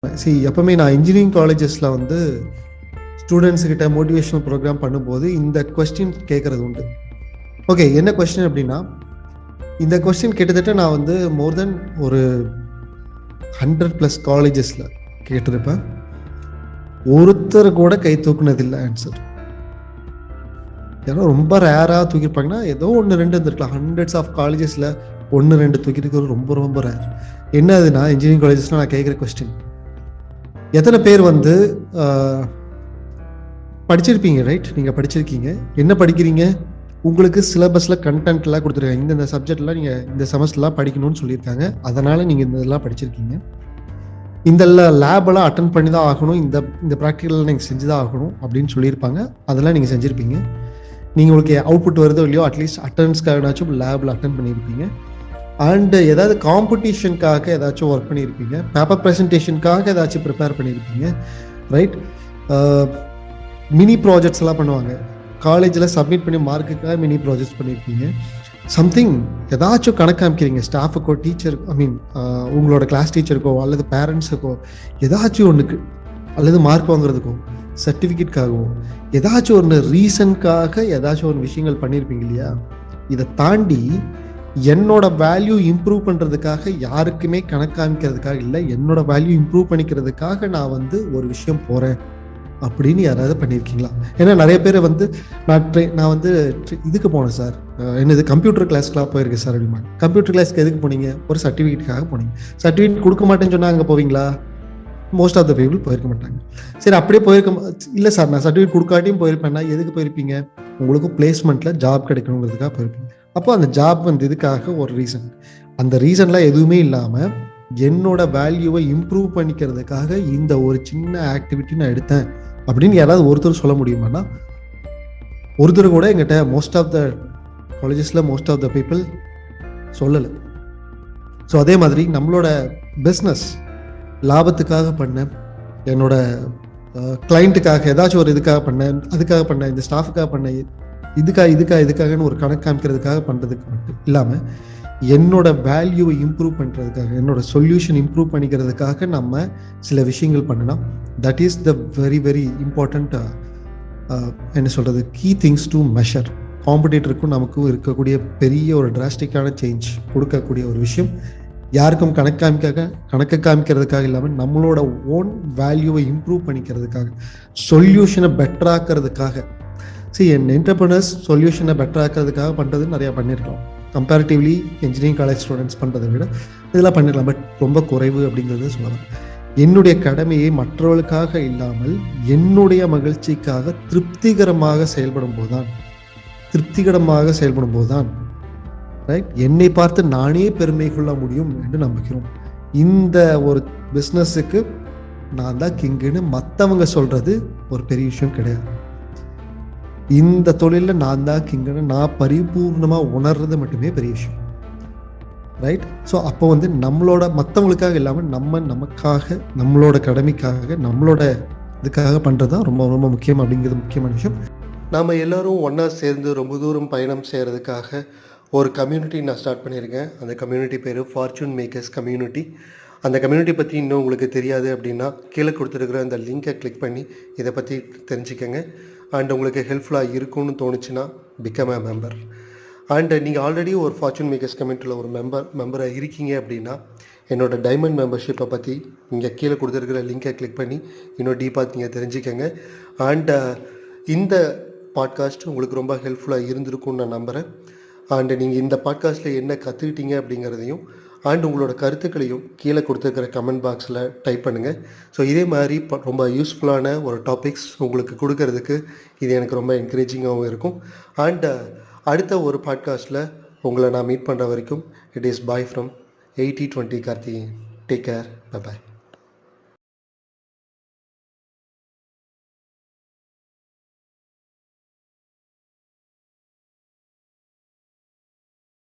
எப்பவுமே நான் இன்ஜினியரிங் காலேஜஸில் வந்து ஸ்டூடெண்ட்ஸுக்கிட்ட மோட்டிவேஷனல் ப்ரோக்ராம் பண்ணும்போது இந்த கொஸ்டின் கேட்குறது உண்டு. ஓகே, என்ன கொஸ்டின் அப்படின்னா, இந்த கொஸ்டின் கிட்டத்தட்ட நான் வந்து மோர் தென் ஒரு 100+ காலேஜஸில் கேட்டிருப்பேன். ஒருத்தர் கூட கை தூக்குனதில்லை ஆன்சர். ஏன்னா ரொம்ப ரேராக தூக்கியிருப்பாங்கன்னா ஏதோ 1-2 இருந்திருக்கலாம். 100s ஆஃப் காலேஜஸில் 1-2 தூக்கிட்டு ரொம்ப ரொம்ப ரேர். என்ன அதுனா, இன்ஜினியரிங் காலேஜஸில் நான் கேட்குற கொஸ்டின், எத்தனை பேர் வந்து படிச்சிருப்பீங்க, ரைட்? நீங்கள் படிச்சிருக்கீங்க, என்ன படிக்கிறீங்க? உங்களுக்கு சிலபஸில் கண்டென்ட்லாம் கொடுத்துருக்காங்க, இந்த சப்ஜெக்ட்லாம் நீங்கள் இந்த செமஸ்டர்லாம் படிக்கணும்னு சொல்லியிருக்காங்க, அதனால் நீங்கள் இந்த இதெல்லாம் படிச்சிருக்கீங்க. இந்த லேபெல்லாம் அட்டன் பண்ணி தான் ஆகணும், இந்த ப்ராக்டிக்கல்லாம் நீங்கள் செஞ்சு தான் ஆகணும் அப்படின்னு சொல்லியிருப்பாங்க. அதெல்லாம் நீங்கள் செஞ்சுருப்பீங்க. நீங்கள் உங்களுக்கு அவுட்புட் வருதோ இல்லையோ, அட்லீஸ்ட் அட்டன்ஸ்க்காகனாச்சும் லேபில் அட்டன் பண்ணியிருப்பீங்க. அண்டு ஏதாவது காம்படிஷனுக்காக ஏதாச்சும் ஒர்க் பண்ணியிருப்பீங்க, பேப்பர் ப்ரெசன்டேஷனுக்காக ஏதாச்சும் ப்ரிப்பேர் பண்ணியிருப்பீங்க, ரைட்? மினி ப்ராஜெக்ட்ஸ் எல்லாம் பண்ணுவாங்க காலேஜில், சப்மிட் பண்ணி மார்க்குக்காக மினி ப்ராஜெக்ட்ஸ் பண்ணியிருப்பீங்க. சம்திங் ஏதாச்சும் கணக்கு காமிக்கிறீங்க ஸ்டாஃபுக்கோ, டீச்சர், உங்களோட கிளாஸ் டீச்சருக்கோ அல்லது பேரண்ட்ஸுக்கோ, ஏதாச்சும் ஒன்றுக்கு, அல்லது மார்க் வாங்குறதுக்கோ, சர்டிஃபிகேட்காகவோ, ஏதாச்சும் ஒன்று ரீசனுக்காக ஏதாச்சும் ஒரு விஷயங்கள் பண்ணியிருப்பீங்க இல்லையா? இதை தாண்டி என்னோட வேல்யூ இம்ப்ரூவ் பண்ணுறதுக்காக, யாருக்குமே கணக்கு காமிக்கிறதுக்காக இல்லை, என்னோட வேல்யூ இம்ப்ரூவ் பண்ணிக்கிறதுக்காக நான் வந்து ஒரு விஷயம் போகிறேன் அப்படின்னு யாராவது பண்ணியிருக்கீங்களா? ஏன்னா நிறைய பேர் வந்து நான் வந்து இதுக்கு போனேன் சார், என்னது கம்ப்யூட்டர் கிளாஸ்க்குலாம் போயிருக்கேன் சார் அப்படிமா. கம்ப்யூட்டர் கிளாஸ்க்கு எதுக்கு போனீங்க? ஒரு சர்டிஃபிகேட்டுக்காக போனீங்க. சர்டிஃபிகேட் கொடுக்க மாட்டேன்னு சொன்னால் அங்கே போவீங்களா? மோஸ்ட் ஆஃப் த பீப்புள் போயிருக்க மாட்டாங்க. சரி, அப்படியே இல்லை சார், நான் சர்டிஃபிகேட் கொடுக்காட்டியும் போயிருப்பேன்னா எதுக்கு போயிருப்பீங்க? உங்களுக்கு பிளேஸ்மெண்ட்டில் ஜாப் கிடைக்கணுங்கிறதுக்காக போயிருப்பீங்க. அப்போ அந்த ஜாப் வந்து இதுக்காக ஒரு ரீசன். அந்த ரீசன்லாம் எதுவுமே இல்லாமல் என்னோட வேல்யூவை இம்ப்ரூவ் பண்ணிக்கிறதுக்காக இந்த ஒரு சின்ன ஆக்டிவிட்டி நான் எடுத்தேன் அப்படின்னு யாராவது ஒருத்தர் சொல்ல முடியுமானா? ஒருத்தர் கூட எங்கிட்ட மோஸ்ட் ஆஃப் த காலேஜஸில் மோஸ்ட் ஆஃப் த பீப்புள் சொல்லலை. ஸோ அதே மாதிரி நம்மளோட பிஸ்னஸ் லாபத்துக்காக பண்ணேன், என்னோட கிளைண்ட்டுக்காக ஏதாச்சும் ஒரு இதுக்காக பண்ணேன், அதுக்காக பண்ணேன், இந்த ஸ்டாஃபுக்காக பண்ணேன், இதுக்காகன்னு ஒரு கணக்கு காமிக்கிறதுக்காக பண்ணுறதுக்கு மட்டும் இல்லாமல் என்னோட வேல்யூவை இம்ப்ரூவ் பண்ணுறதுக்காக, என்னோட சொல்யூஷன் இம்ப்ரூவ் பண்ணிக்கிறதுக்காக நம்ம சில விஷயங்கள் பண்ணலாம். That is the very very important, என்ன சொல்கிறது, கீ திங்ஸ் டு மெஷர். காம்படிட்டருக்கும் நமக்கும் இருக்கக்கூடிய பெரிய ஒரு டிராஸ்டிக்கான சேஞ்ச் கொடுக்கக்கூடிய ஒரு விஷயம். யாருக்கும் கணக்கு காமிக்கிறதுக்காக இல்லாமல் நம்மளோட ஓன் வேல்யூவை இம்ப்ரூவ் பண்ணிக்கிறதுக்காக, சொல்யூஷனை பெட்டராக்கிறதுக்காக. என் என்டர்பிரனர்ஸ் சொல்யூஷனை பெட்டராக்கிறதுக்காக பண்ணுறது நிறையா பண்ணியிருக்கலாம். கம்பேரிட்டிவ்லி இன்ஜினியரிங் காலேஜ் ஸ்டூடெண்ட்ஸ் பண்ணுறதை விட இதெல்லாம் பண்ணிடலாம், பட் ரொம்ப குறைவு அப்படிங்கிறத சொல்லலாம். என்னுடைய கடமையை மற்றவர்களுக்காக இல்லாமல் என்னுடைய மகிழ்ச்சிக்காக திருப்திகரமாக செயல்படும் போதுதான் ரைட், என்னை பார்த்து நானே பெருமை கொள்ள முடியும் என்று நம்புகிறோம். இந்த ஒரு பிஸ்னஸுக்கு நான் தான் கிங்குன்னு மற்றவங்க சொல்றது ஒரு பெரிய விஷயம் கிடையாது. இந்த தொழிலில் நான் தான் கிங்குன்னு நான் பரிபூர்ணமாக உணர்றது மட்டுமே பெரிய விஷயம், ரைட்? ஸோ அப்போ வந்து நம்மளோட மற்றவங்களுக்காக இல்லாமல் நமக்காக, நம்மளோட கடமைக்காக, நம்மளோட இதுக்காக பண்ணுறது தான் ரொம்ப ரொம்ப முக்கியம் அப்படிங்கிறது முக்கியமான விஷயம். நாம் எல்லோரும் ஒன்றா சேர்ந்து ரொம்ப தூரம் பயணம் செய்கிறதுக்காக ஒரு கம்யூனிட்டி நான் ஸ்டார்ட் பண்ணியிருக்கேன். அந்த கம்யூனிட்டி பேர் ஃபார்ச்சூன் மேக்கர்ஸ் கம்யூனிட்டி. அந்த கம்யூனிட்டி பற்றி இன்னும் உங்களுக்கு தெரியாது அப்படின்னா கீழே கொடுத்துருக்குற அந்த லிங்கை கிளிக் பண்ணி இதை பற்றி தெரிஞ்சுக்கங்க. அண்ட் உங்களுக்கு ஹெல்ப்ஃபுல்லாக இருக்கும்னு தோணுச்சுன்னா பிகம் அ மெம்பர். அண்ட் நீங்கள் ஆல்ரெடி ஒரு ஃபார்ச்சூன் மேக்கர்ஸ் கம்யூனிட்டியில் ஒரு மெம்பராக இருக்கீங்க அப்படின்னா என்னோட டைமண்ட் மெம்பர்ஷிப்பை பற்றி இங்கே கீழே கொடுத்துருக்குற லிங்கை கிளிக் பண்ணி இன்னும் டீப்பாக நீங்கள் தெரிஞ்சுக்கங்க. அண்ட் இந்த பாட்காஸ்ட் உங்களுக்கு ரொம்ப ஹெல்ப்ஃபுல்லாக இருந்திருக்கும்னு நான் நம்புகிறேன். அண்டு நீங்கள் இந்த பாட்காஸ்ட்டில் என்ன கற்றுக்கிட்டீங்க அப்படிங்கிறதையும் அண்ட் உங்களோட கருத்துக்களையும் கீழே கொடுத்துருக்கிற கமெண்ட் பாக்ஸில் டைப் பண்ணுங்கள். ஸோ இதே மாதிரி ரொம்ப யூஸ்ஃபுல்லான ஒரு டாபிக்ஸ் உங்களுக்கு கொடுக்கறதுக்கு இது எனக்கு ரொம்ப என்கரேஜிங்காகவும் இருக்கும். அண்ட் அடுத்த ஒரு பாட்காஸ்ட்டில் உங்களை நான் மீட் பண்ணுற வரைக்கும் it is bye from 8020 Karthikeyan. Take care, bye bye.